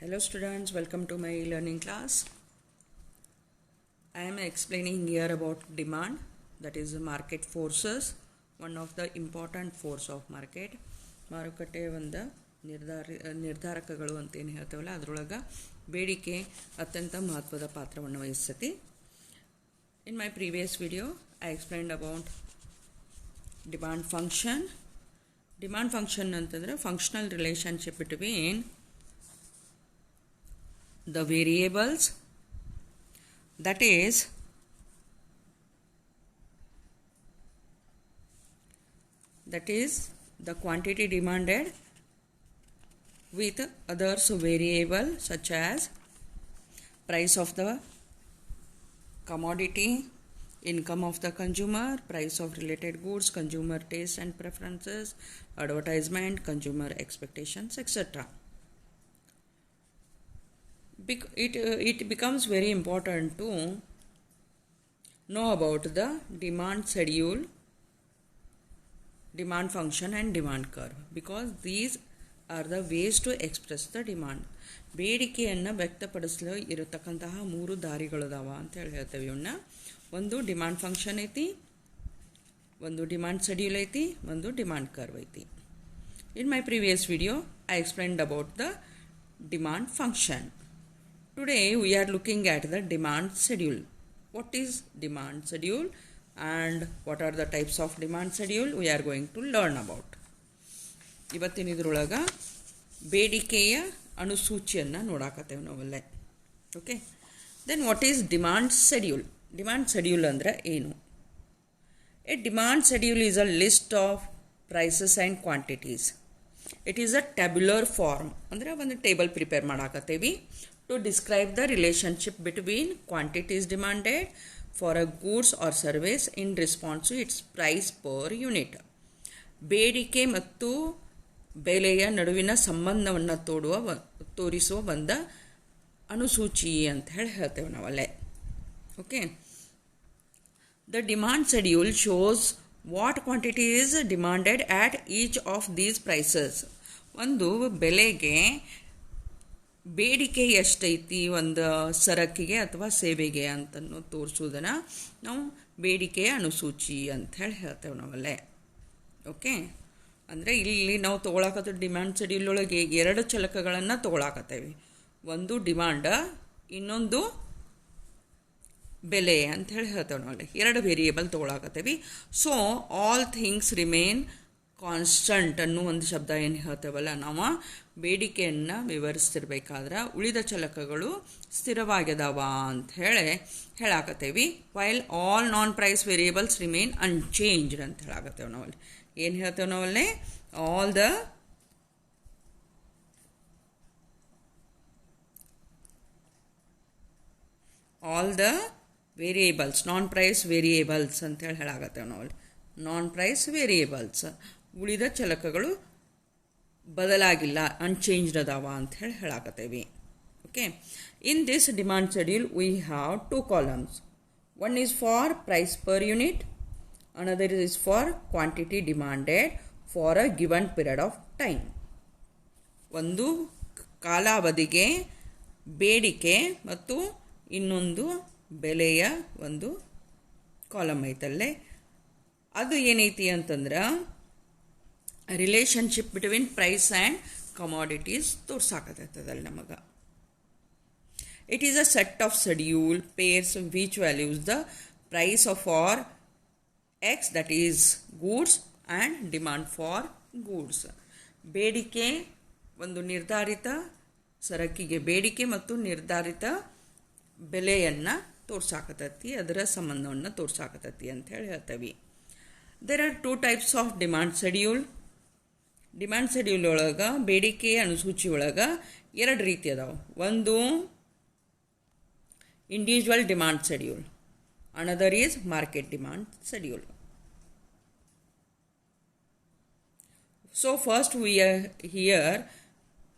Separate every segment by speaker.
Speaker 1: Hello students, welcome to my e-learning class. I am explaining here about demand, that is market forces, one of the important force of market. ಮಾರುಕಟ್ಟೆ ಒಂದು ನಿರ್ಧಾರಕಗಳು ಅಂತ ಏನು ಹೇಳ್ತೇವಲ್ಲ ಅದರೊಳಗೆ ಬೇಡಿಕೆ ಅತ್ಯಂತ ಮಹತ್ವದ ಪಾತ್ರವನ್ನು ವಹಿಸುತ್ತೆ. In my previous video I explained about demand function. Demand function ಅಂತಂದ್ರೆ functional relationship between the variables, that is the quantity demanded with others variable such as price of the commodity, income of the consumer, price of related goods, consumer taste and preferences, advertisement, consumer expectations, etc. It becomes very important to know about the demand schedule, demand function and demand curve, because these are the ways to express the demand. ಬೇಡಿಕೆಯನ್ನು ವ್ಯಕ್ತಪಡಿಸಲು ಇರತಕ್ಕಂತಹ ಮೂರು ದಾರಿಗಳಿದಾವ ಅಂತ ಹೇಳ್ತೇವೆ. ಇವನ್ನ ಒಂದು demand function ಐತಿ, ಒಂದು ಡಿಮಾಂಡ್ ಶೆಡ್ಯೂಲ್ ಐತಿ, ಒಂದು ಡಿಮಾಂಡ್ ಕರ್ವ್ ಐತಿ. In my previous video I explained about the demand function. Today we are looking at the demand schedule. What is demand schedule and what are the types of demand schedule we are going to learn about. ಇವತ್ತಿನ ಇದರೊಳಗೆ ಬೇಡಿಕೆಯ ಅನುಸೂಚಿಯನ್ನು ನೋಡಾಕತ್ತೇವೆ ನಾವಲ್ಲೇ. Okay, then what is demand schedule? Demand schedule ಅಂದರೆ ಏನು? A demand schedule is a list of prices and quantities. It is a tabular form, ಅಂದರೆ ಒಂದು ಟೇಬಲ್ ಪ್ರಿಪೇರ್ ಮಾಡಾಕತ್ತೇವಿ to describe the relationship between quantities demanded for a goods or service in response to its price per unit. ಬೇಡಿಕೆ ಮತ್ತು ಬೆಲೆಯ ನಡುವಿನ ಸಂಬಂಧವನ್ನು ತೋರಿಸುವ ಒಂದು ಅನುಸೂಚಿ ಅಂತ ಹೇಳ್ತೇವೆ ನಾವಲ್ಲೇ. Okay, the demand schedule shows what quantity is demanded at each of these prices. ಒಂದು ಬೆಲೆಗೆ ಬೇಡಿಕೆ ಎಷ್ಟೈತಿ ಒಂದು ಸರಕಿಗೆ ಅಥವಾ ಸೇವೆಗೆ ಅಂತನೂ ತೋರಿಸೋದನ್ನು ನಾವು ಬೇಡಿಕೆಯ ಅನುಸೂಚಿ ಅಂತ ಹೇಳ್ತೇವೆ ನಾವಲ್ಲೇ. ಓಕೆ, ಅಂದರೆ ಇಲ್ಲಿ ನಾವು ತೊಗೊಳಕತ್ತ ಡಿಮ್ಯಾಂಡ್ ಶೆಡ್ಯೂಲ್ ಒಳಗೆ ಎರಡು ಚಲಕಗಳನ್ನು ತೊಗೊಳಕತ್ತೇವೆ. ಒಂದು ಡಿಮಾಂಡ್, ಇನ್ನೊಂದು ಬೆಲೆ ಅಂತ ಹೇಳ್ತೇವೆ ನಾವಲ್ಲಿ. ಎರಡು ವೇರಿಯೇಬಲ್ ತೊಗೊಳಕತ್ತೇವೆ. So all things remain constant ಅನ್ನೋ ಒಂದು ಶಬ್ದ ಏನು ಹೇಳ್ತೇವಲ್ಲ ನಾವು, ಬೇಡಿಕೆಯನ್ನು ವಿವರಿಸ್ತಿರ್ಬೇಕಾದ್ರೆ ಉಳಿದ ಚಲಕಗಳು ಸ್ಥಿರವಾಗ್ಯದಾವ ಅಂತ ಹೇಳಾಕತ್ತೇವಿ. While all non price variables remain unchanged ಅಂತ ಹೇಳಾಕತ್ತೇವೆ ನಾವಲ್ಲಿ. ಏನು ಹೇಳ್ತೇವೆ ನಾವಲ್ಲೇ? All the variables, non price variables ಅಂತೇಳಿ ಹೇಳಾಕತ್ತೇವೆ ನಾವಲ್ಲಿ. ನಾನ್ ಪ್ರೈಸ್ ವೇರಿಯೇಬಲ್ಸ್, ಉಳಿದ ಚಲಕಗಳು ಬದಲಾಗಿಲ್ಲ, ಅನ್ಚೇಂಜ್ಡ್ ಅದಾವ ಅಂತ ಹೇಳಾಕತ್ತೇವಿ. Okay, in this demand schedule we have two columns. One is for price per unit, another is for quantity demanded for a given period of time. ಒಂದು ಕಾಲಾವಧಿಗೆ ಬೇಡಿಕೆ ಮತ್ತು ಇನ್ನೊಂದು ಬೆಲೆಯ ಒಂದು ಕಾಲಮ್ ಐತಲ್ಲೇ. ಅದು ಏನೈತಿ ಅಂತಂದ್ರೆ relationship between price and commodities ತೋರ್ಸಾಕತ್ತೈತದಲ್ಲಿ ನಮಗೆ. It is a set of schedule pairs which values the price of for X, that is goods, and demand for goods. ಬೇಡಿಕೆ ಒಂದು ನಿರ್ಧಾರಿತ ಸರಕಿಗೆ ಬೇಡಿಕೆ ಮತ್ತು ನಿರ್ಧಾರಿತ ಬೆಲೆಯನ್ನು ತೋರ್ಸಾಕತ್ತೈತಿ, ಅದರ ಸಂಬಂಧವನ್ನು ತೋರ್ಸಾಕತ್ತೈತಿ ಅಂತ ಹೇಳ್ತೇವೆ. There are two types of demand schedule. Demand schedule ಒಳಗೆ ಬೇಡಿಕೆಯ ಅನುಸೂಚಿ ಒಳಗೆ ಎರಡು ರೀತಿ ಅದಾವೆ. ಒಂದು individual demand schedule, another is market demand schedule. So first we are here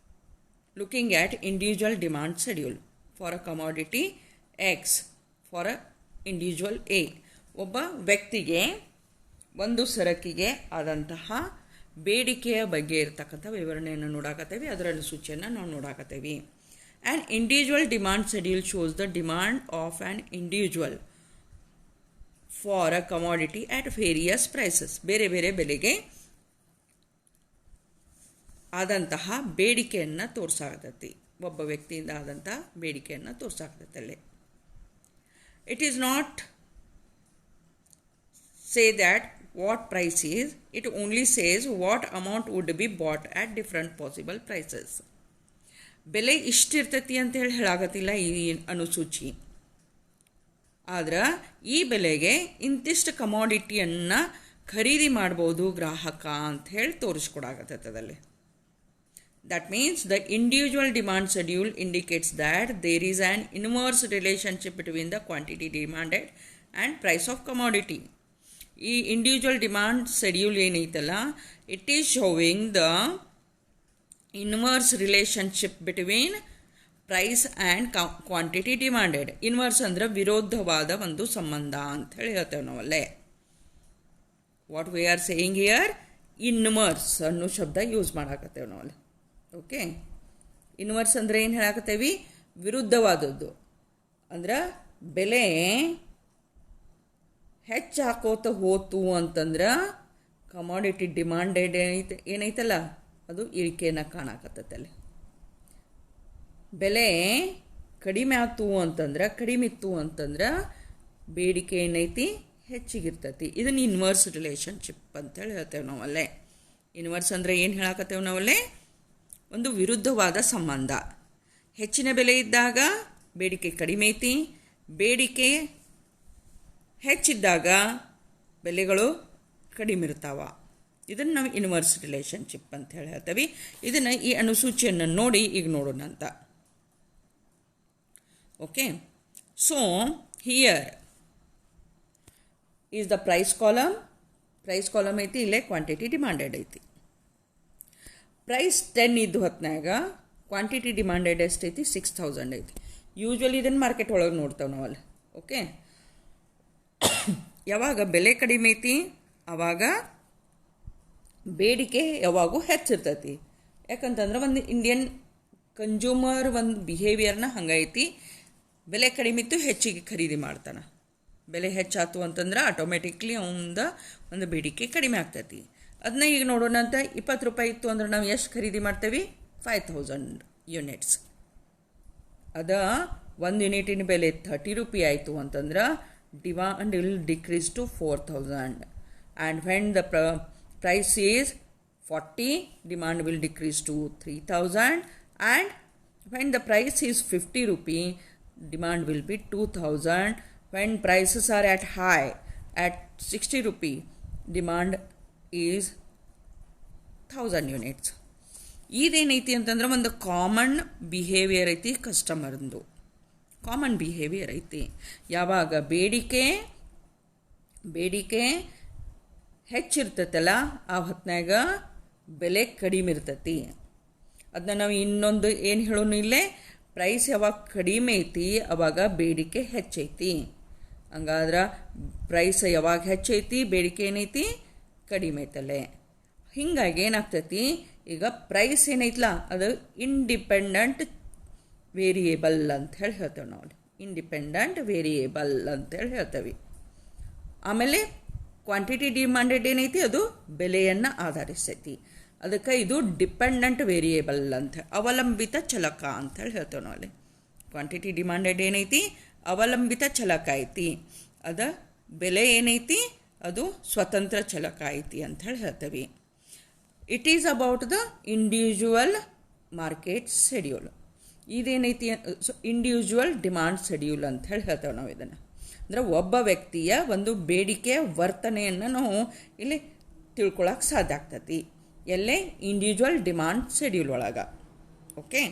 Speaker 1: looking at individual demand schedule for a commodity X, for a individual A. ಒಬ್ಬ ವ್ಯಕ್ತಿಗೆ ಒಂದು ಸರಕಿಗೆ ಆದಂತಹ ಬೇಡಿಕೆಯ ಬಗ್ಗೆ ಇರತಕ್ಕಂಥ ವಿವರಣೆಯನ್ನು ನೋಡಾಕತ್ತೇವೆ, ಅದರ ಅನುಸೂಚಿಯನ್ನು ನಾವು ನೋಡಾಕತ್ತೇವೆ. An individual demand schedule shows the demand of an individual for a commodity at various prices. ಬೇರೆ ಬೇರೆ ಬೆಲೆಗೆ ಆದಂತಹ ಬೇಡಿಕೆಯನ್ನು ತೋರಿಸಾಕತ್ತೈತಿ, ಒಬ್ಬ ವ್ಯಕ್ತಿಯಿಂದ ಆದಂತಹ ಬೇಡಿಕೆಯನ್ನು ತೋರಿಸಾಕತ್ತೈತಿ ಅಲ್ಲಿ. It is not say that what price is, it only says what amount would be bought at different possible prices. ಬೆಲೆ ಇಷ್ಟಿರ್ತೈತಿ ಅಂತೇಳಿ ಹೇಳಾಕತ್ತಿಲ್ಲ ಈ ಅನುಸೂಚಿ. ಆದ್ರೆ ಈ ಬೆಲೆಗೆ ಇಂತಿಷ್ಟು ಕಮಾಡಿಟಿಯನ್ನು ಖರೀದಿ ಮಾಡ್ಬೋದು ಗ್ರಾಹಕ ಅಂತ ಹೇಳಿ ತೋರಿಸ್ಕೊಡಾಕತ್ತದಲ್ಲಿ. That means the individual demand schedule indicates that there is an inverse relationship between the quantity demanded and price of commodity. ಈ ಇಂಡಿವಿಜುವಲ್ ಡಿಮಾಂಡ್ ಶೆಡ್ಯೂಲ್ ಏನೈತಲ್ಲ, it is showing the inverse relationship between price and quantity demanded. Inverse ಅಂದ್ರೆ ವಿರೋಧವಾದ ಒಂದು ಸಂಬಂಧ ಅಂತ ಹೇಳಿ ಹೇಳ್ತೇವೆ ನಾವಲ್ಲೇ. What we are saying here, inverse ಅನ್ನೋ ಶಬ್ದ ಯೂಸ್ ಮಾಡಾಕತ್ತೇವೆ ನಾವಲ್ಲಿ. ಓಕೆ, ಇನ್ವರ್ಸ್ ಅಂದ್ರೆ ಏನು ಹೇಳಾಕತ್ತೇವಿ, ವಿರುದ್ಧವಾದದ್ದು. ಅಂದ್ರೆ ಬೆಲೆ ಹೆಚ್ಚು ಹಾಕೋತ ಹೋತು ಅಂತಂದ್ರೆ ಕಮಾಡಿಟಿ ಡಿಮಾಂಡೆಡ್ ಏನೈತಲ್ಲ ಅದು ಇಳಿಕೆಯನ್ನು ಕಾಣಾಕತ್ತಲ್ಲಿ. ಬೆಲೆ ಕಡಿಮೆ ಆಯ್ತು ಅಂತಂದ್ರೆ, ಕಡಿಮೆ ಇತ್ತು ಅಂತಂದ್ರೆ ಬೇಡಿಕೆ ಏನೈತಿ ಹೆಚ್ಚಿಗಿರ್ತೈತಿ. ಇದನ್ನು ಇನ್ವರ್ಸ್ ರಿಲೇಷನ್ಶಿಪ್ ಅಂತೇಳಿ ಹೇಳ್ತೇವೆ ನಾವಲ್ಲೇ. ಇನ್ವರ್ಸ್ ಅಂದರೆ ಏನು ಹೇಳಾಕತ್ತೇವೆ ನಾವಲ್ಲೇ, ಒಂದು ವಿರುದ್ಧವಾದ ಸಂಬಂಧ. ಹೆಚ್ಚಿನ ಬೆಲೆ ಇದ್ದಾಗ ಬೇಡಿಕೆ ಕಡಿಮೆ ಐತಿ, ಬೇಡಿಕೆ ಹೆಚ್ಚಿದ್ದಾಗ ಬೆಲೆಗಳು ಕಡಿಮೆ ಇರ್ತಾವ. ಇದನ್ನು ನಾವು ಇನ್ವರ್ಸ್ ರಿಲೇಷನ್ಶಿಪ್ ಅಂತ ಹೇಳಿ ಹೇಳ್ತೀವಿ. ಇದನ್ನು ಈ ಅನುಸೂಚಿಯನ್ನು ನೋಡಿ ಈಗ ನೋಡೋಣ ಅಂತ. Okay, so here is the price column. Price column ಐತಿ, ಇಲ್ಲೇ ಕ್ವಾಂಟಿಟಿ ಡಿಮಾಂಡೆಡ್ ಐತಿ. ಪ್ರೈಸ್ 10 ಇದ್ದು ಹೊತ್ನಾಗ ಕ್ವಾಂಟಿಟಿ ಡಿಮಾಂಡೆಡ್ ಎಷ್ಟೈತಿ, 6000 ಐತಿ. ಯೂಶ್ವಲಿ ಇದನ್ನು ಮಾರ್ಕೆಟ್ ಒಳಗೆ ನೋಡ್ತಾವೆ ನಾವಲ್ಲಿ. ಓಕೆ, ಯಾವಾಗ ಬೆಲೆ ಕಡಿಮೆ ಐತಿ ಆವಾಗ ಬೇಡಿಕೆ ಯಾವಾಗೂ ಹೆಚ್ಚಿರ್ತೈತಿ. ಯಾಕಂತಂದ್ರೆ ಒಂದು ಇಂಡಿಯನ್ ಕನ್ಸ್ಯೂಮರ್ ಒಂದು ಬಿಹೇವಿಯರ್ನ ಹಂಗೈತಿ. ಬೆಲೆ ಕಡಿಮೆ ಇತ್ತು ಹೆಚ್ಚಿಗೆ ಖರೀದಿ ಮಾಡ್ತಾನೆ. ಬೆಲೆ ಹೆಚ್ಚಾತು ಅಂತಂದ್ರೆ ಆಟೋಮೆಟಿಕ್ಲಿ ಅವನ ಒಂದು ಬೇಡಿಕೆ ಕಡಿಮೆ ಆಗ್ತೈತಿ. ಅದನ್ನ ಈಗ ನೋಡೋಣ ಅಂತ. 20 ರೂಪಾಯಿ ಇತ್ತು ಅಂದ್ರೆ ನಾವು ಎಷ್ಟು ಖರೀದಿ ಮಾಡ್ತೇವೆ, 5000 ಯೂನಿಟ್ಸ್. ಅದ ಒಂದು ಯೂನಿಟಿನ ಬೆಲೆ 30 ರೂಪಾಯಿ ಆಯಿತು ಅಂತಂದ್ರೆ demand will decrease to 4000, and when the price is 40, demand will decrease to 3000, and when the price is 50 rupee, demand will be 2000. When prices are at high at 60 rupee, demand is 1000 units. ಇದೇನೈತಿ ಅಂತಂದ್ರೆ ಒಂದು common behaviour ಐತಿ ಕಸ್ಟಮರ್ದು. Common behaviour ಐತಿ. ಯಾವಾಗ ಬೇಡಿಕೆ ಹೆಚ್ಚಿರ್ತೈತಲ್ಲ ಆ ಹೊತ್ನಾಗ ಬೆಲೆ ಕಡಿಮೆ ಇರ್ತೈತಿ. ಅದನ್ನ ನಾವು ಇನ್ನೊಂದು ಏನು ಹೇಳೋಣ, ಇಲ್ಲೇ ಪ್ರೈಸ್ ಯಾವಾಗ ಕಡಿಮೆ ಐತಿ ಅವಾಗ ಬೇಡಿಕೆ ಹೆಚ್ಚೈತಿ. ಹಂಗಾದ್ರೆ ಪ್ರೈಸ್ ಯಾವಾಗ ಹೆಚ್ಚೈತಿ ಬೇಡಿಕೆ ಏನೈತಿ ಕಡಿಮೆ ಐತಲ್ಲೇ. ಹಿಂಗಾಗಿ ಏನಾಗ್ತೈತಿ, ಈಗ ಪ್ರೈಸ್ ಏನೈತಲ್ಲ ಅದು ಇಂಡಿಪೆಂಡೆಂಟ್ ವೇರಿಯೇಬಲ್ ಅಂತ ಹೇಳಿ ಹೇಳ್ತೇವೆ ನಾವು. ಇಂಡಿಪೆಂಡೆಂಟ್ ವೇರಿಯೇಬಲ್ ಅಂತೇಳಿ ಹೇಳ್ತೇವೆ. ಆಮೇಲೆ ಕ್ವಾಂಟಿಟಿ ಡಿಮಾಂಡೆಡ್ ಏನೈತಿ ಅದು ಬೆಲೆಯನ್ನು ಆಧರಿಸೈತಿ. ಅದಕ್ಕೆ ಇದು ಡಿಪೆಂಡೆಂಟ್ ವೇರಿಯೇಬಲ್ ಅಂತ, ಅವಲಂಬಿತ ಚಲಕ ಅಂತೇಳಿ ಹೇಳ್ತೇವೆ ನಾವು ಅಲ್ಲಿ. ಕ್ವಾಂಟಿಟಿ ಡಿಮಾಂಡೆಡ್ ಏನೈತಿ ಅವಲಂಬಿತ ಚಲಕ ಐತಿ. ಅದ ಬೆಲೆ ಏನೈತಿ ಅದು ಸ್ವತಂತ್ರ ಚಲಕ ಐತಿ ಅಂಥೇಳಿ ಹೇಳ್ತೇವೆ. It is about the individual market schedule. ಇದೇನೈತಿ, ಇಂಡಿವಿಜುವಲ್ ಡಿಮಾಂಡ್ ಶೆಡ್ಯೂಲ್ ಅಂತ ಹೇಳಿ ಹೇಳ್ತೇವೆ ನಾವು ಇದನ್ನು. ಅಂದರೆ ಒಬ್ಬ ವ್ಯಕ್ತಿಯ ಒಂದು ಬೇಡಿಕೆಯ ವರ್ತನೆಯನ್ನು ನಾವು ಇಲ್ಲಿ ತಿಳ್ಕೊಳಕ್ಕೆ ಸಾಧ್ಯ ಆಗ್ತೈತಿ. ಎಲ್ಲೇ ಇಂಡಿವಿಜುವಲ್ ಡಿಮಾಂಡ್ ಶೆಡ್ಯೂಲ್ ಒಳಗೆ. ಓಕೆ,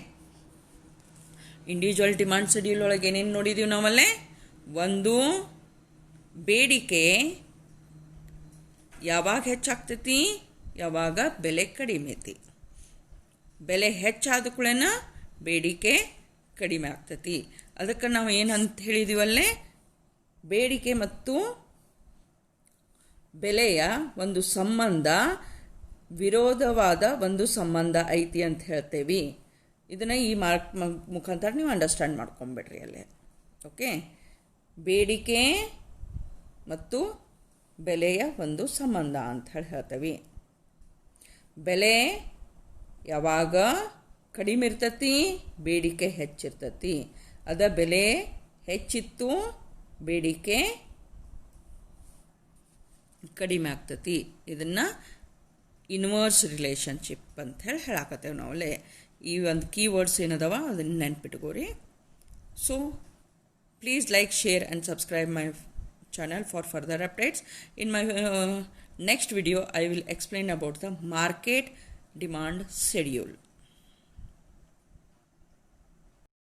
Speaker 1: ಇಂಡಿವಿಜುವಲ್ ಡಿಮಾಂಡ್ ಶೆಡ್ಯೂಲ್ ಒಳಗೆ ಏನೇನು ನೋಡಿದೀವಿ ನಾವಲ್ಲೇ, ಒಂದು ಬೇಡಿಕೆ ಯಾವಾಗ ಹೆಚ್ಚಾಗ್ತೈತಿ, ಯಾವಾಗ ಬೆಲೆ ಕಡಿಮೆ ಐತಿ. ಬೆಲೆ ಹೆಚ್ಚಾದ ಕೂಡಲೇ ಬೇಡಿಕೆ ಕಡಿಮೆ ಆಗ್ತೈತಿ. ಅದಕ್ಕೆ ನಾವು ಏನಂತ ಹೇಳಿದೀವಲ್ಲೇ, ಬೇಡಿಕೆ ಮತ್ತು ಬೆಲೆಯ ಒಂದು ಸಂಬಂಧ ವಿರೋಧವಾದ ಒಂದು ಸಂಬಂಧ ಐತಿ ಅಂತ ಹೇಳ್ತೇವೆ. ಇದನ್ನು ಈ ಮಾರ್ಕ್ ಮುಖಾಂತರ ನೀವು ಅಂಡರ್ಸ್ಟ್ಯಾಂಡ್ ಮಾಡ್ಕೊಂಬಿಡ್ರಿ ಅಲ್ಲೇ. ಓಕೆ, ಬೇಡಿಕೆ ಮತ್ತು ಬೆಲೆಯ ಒಂದು ಸಂಬಂಧ ಅಂತ ಹೇಳಿ ಹೇಳ್ತೀವಿ. ಬೆಲೆ ಯಾವಾಗ ಕಡಿಮೆ ಇರ್ತತಿ, ಬೇಡಿಕೆ ಹೆಚ್ಚಿರ್ತತಿ. ಅದ ಬೆಲೆ ಹೆಚ್ಚಿತ್ತು, ಬೇಡಿಕೆ ಕಡಿಮೆ ಆಗ್ತತಿ. ಇದನ್ನು ಇನ್ವರ್ಸ್ ರಿಲೇಷನ್ಶಿಪ್ ಅಂತ ಹೇಳಿ ಹೇಳಾಕತ್ತೇವೆ ನಾವಲ್ಲೇ. ಈ ಒಂದು ಕೀವರ್ಡ್ಸ್ ಏನದವ ಅದನ್ನು ನೆನ್ಪಿಟ್ಕೋರಿ. So please like, share and subscribe my channel for further updates. In my next video I will explain about the market demand schedule.